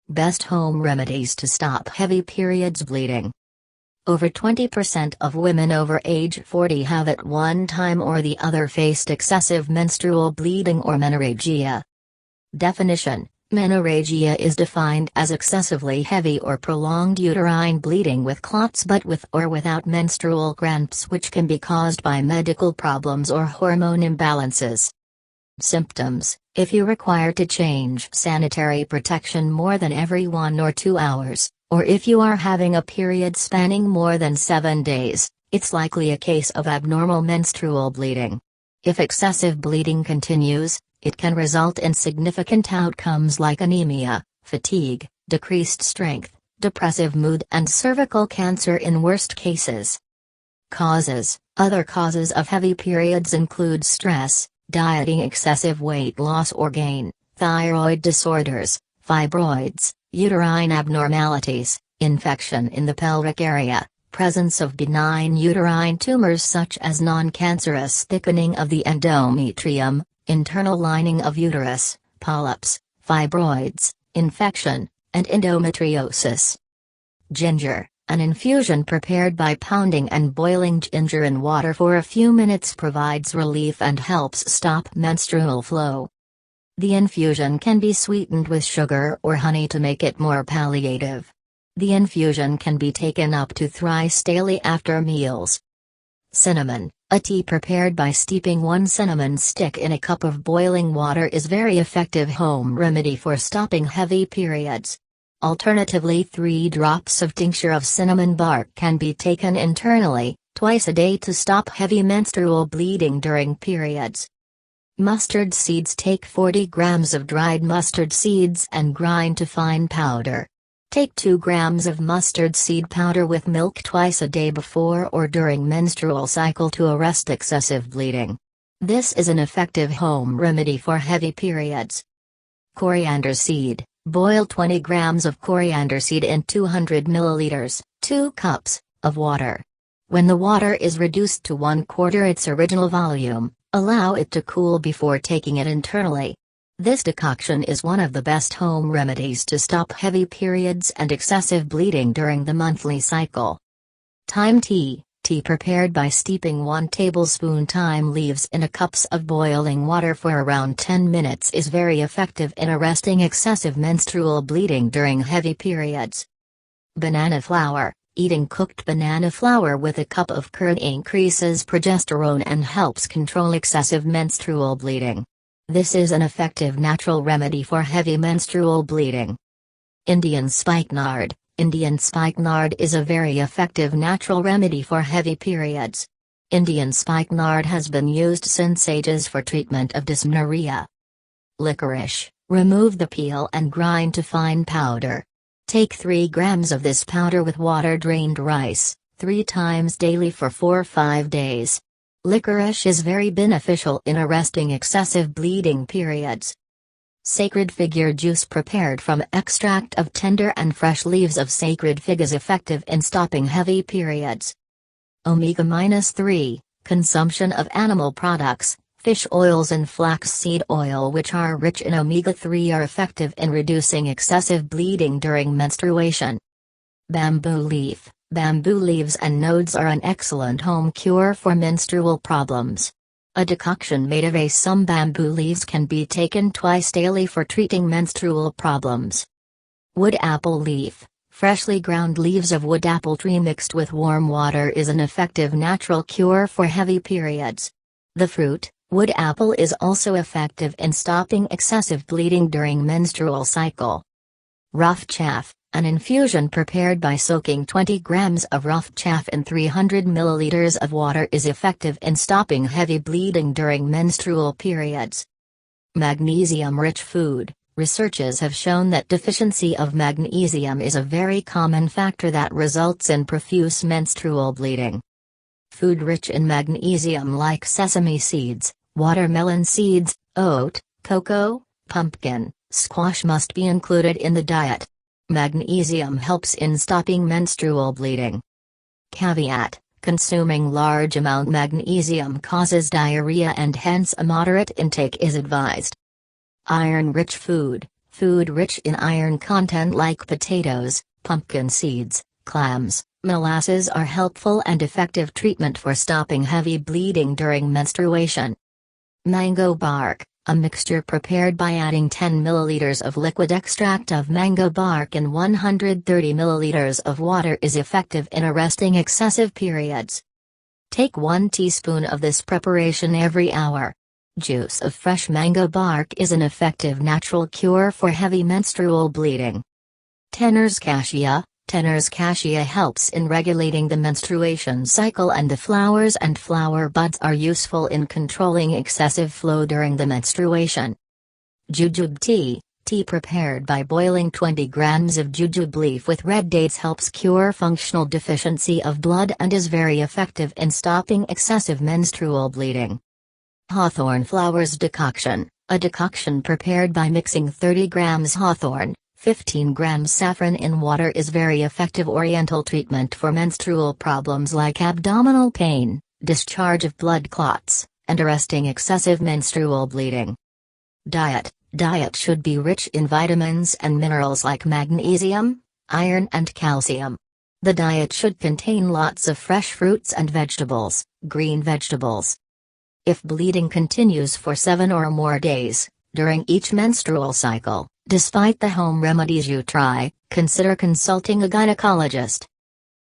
Best home remedies to stop heavy periods bleeding. Over 20% of women over age 40 have at one time or the other faced excessive menstrual bleeding or menorrhagia. Definition: menorrhagia is defined as excessively heavy or prolonged uterine bleeding with clots but with or without menstrual cramps, which can be caused by medical problems or hormone imbalances. Symptoms: if you require to change sanitary protection more than every 1 or 2 hours, or if you are having a period spanning more than 7 days, it's likely a case of abnormal menstrual bleeding. If excessive bleeding continues, it can result in significant outcomes like anemia, fatigue, decreased strength, depressive mood, and cervical cancer in worst cases. Causes: other causes of heavy periods include stress, dieting, excessive weight loss or gain, thyroid disorders, fibroids, uterine abnormalities, infection in the pelvic area, presence of benign uterine tumors such as non-cancerous thickening of the endometrium, internal lining of uterus, polyps, fibroids, infection, and endometriosis. Ginger: an infusion prepared by pounding and boiling ginger in water for a few minutes provides relief and helps stop menstrual flow. The infusion can be sweetened with sugar or honey to make it more palliative. The infusion can be taken up to thrice daily after meals. Cinnamon: a tea prepared by steeping 1 cinnamon stick in a cup of boiling water is very effective home remedy for stopping heavy periods. Alternatively, 3 drops of tincture of cinnamon bark can be taken internally, twice a day to stop heavy menstrual bleeding during periods. Mustard seeds: take 40 grams of dried mustard seeds and grind to fine powder. Take 2 grams of mustard seed powder with milk twice a day before or during menstrual cycle to arrest excessive bleeding. This is an effective home remedy for heavy periods. Coriander seed: boil 20 grams of coriander seed in 200 milliliters, 2 cups, of water. When the water is reduced to 1/4 its original volume, allow it to cool before taking it internally. This decoction is one of the best home remedies to stop heavy periods and excessive bleeding during the monthly cycle. Thyme tea: tea prepared by steeping 1 tablespoon thyme leaves in a cups of boiling water for around 10 minutes is very effective in arresting excessive menstrual bleeding during heavy periods. Banana flour: eating cooked banana flour with a cup of curd increases progesterone and helps control excessive menstrual bleeding. This is an effective natural remedy for heavy menstrual bleeding. Indian spikenard: Indian spikenard is a very effective natural remedy for heavy periods. Indian spikenard has been used since ages for treatment of dysmenorrhea. Licorice: remove the peel and grind to fine powder. Take 3 grams of this powder with water drained rice, 3 times daily for 4 or 5 days. Licorice is very beneficial in arresting excessive bleeding periods. Sacred figure juice prepared from extract of tender and fresh leaves of sacred fig is effective in stopping heavy periods. Omega-3, consumption of animal products, fish oils and flaxseed oil which are rich in omega-3 are effective in reducing excessive bleeding during menstruation. Bamboo leaf: bamboo leaves and nodes are an excellent home cure for menstrual problems. A decoction made of some bamboo leaves can be taken twice daily for treating menstrual problems. Wood apple leaf: freshly ground leaves of wood apple tree mixed with warm water is an effective natural cure for heavy periods. The fruit, wood apple, is also effective in stopping excessive bleeding during menstrual cycle. Rough chaff: an infusion prepared by soaking 20 grams of rough chaff in 300 milliliters of water is effective in stopping heavy bleeding during menstrual periods. Magnesium-rich food: researches have shown that deficiency of magnesium is a very common factor that results in profuse menstrual bleeding. Food rich in magnesium like sesame seeds, watermelon seeds, oat, cocoa, pumpkin, squash must be included in the diet. Magnesium helps in stopping menstrual bleeding. Caveat: consuming large amount magnesium causes diarrhea and hence a moderate intake is advised. Iron-rich food: Food rich in iron content like potatoes, pumpkin seeds, clams, molasses are helpful and effective treatment for stopping heavy bleeding during menstruation. Mango bark, a mixture prepared by adding 10 ml of liquid extract of mango bark in 130 ml of water is effective in arresting excessive periods. Take 1 teaspoon of this preparation every hour. Juice of fresh mango bark is an effective natural cure for heavy menstrual bleeding. Tenor's cassia. Tenor's cassia helps in regulating the menstruation cycle, and the flowers and flower buds are useful in controlling excessive flow during the menstruation. Jujube tea. Tea prepared by boiling 20 grams of jujube leaf with red dates helps cure functional deficiency of blood and is very effective in stopping excessive menstrual bleeding. Hawthorn flowers decoction. A decoction prepared by mixing 30 grams hawthorn, 15 grams saffron in water is very effective oriental treatment for menstrual problems like abdominal pain, discharge of blood clots, and arresting excessive menstrual bleeding. Diet. Diet should be rich in vitamins and minerals like magnesium, iron and calcium. The diet should contain lots of fresh fruits and vegetables, green vegetables. If bleeding continues for 7 or more days, during each menstrual cycle, despite the home remedies you try, consider consulting a gynecologist.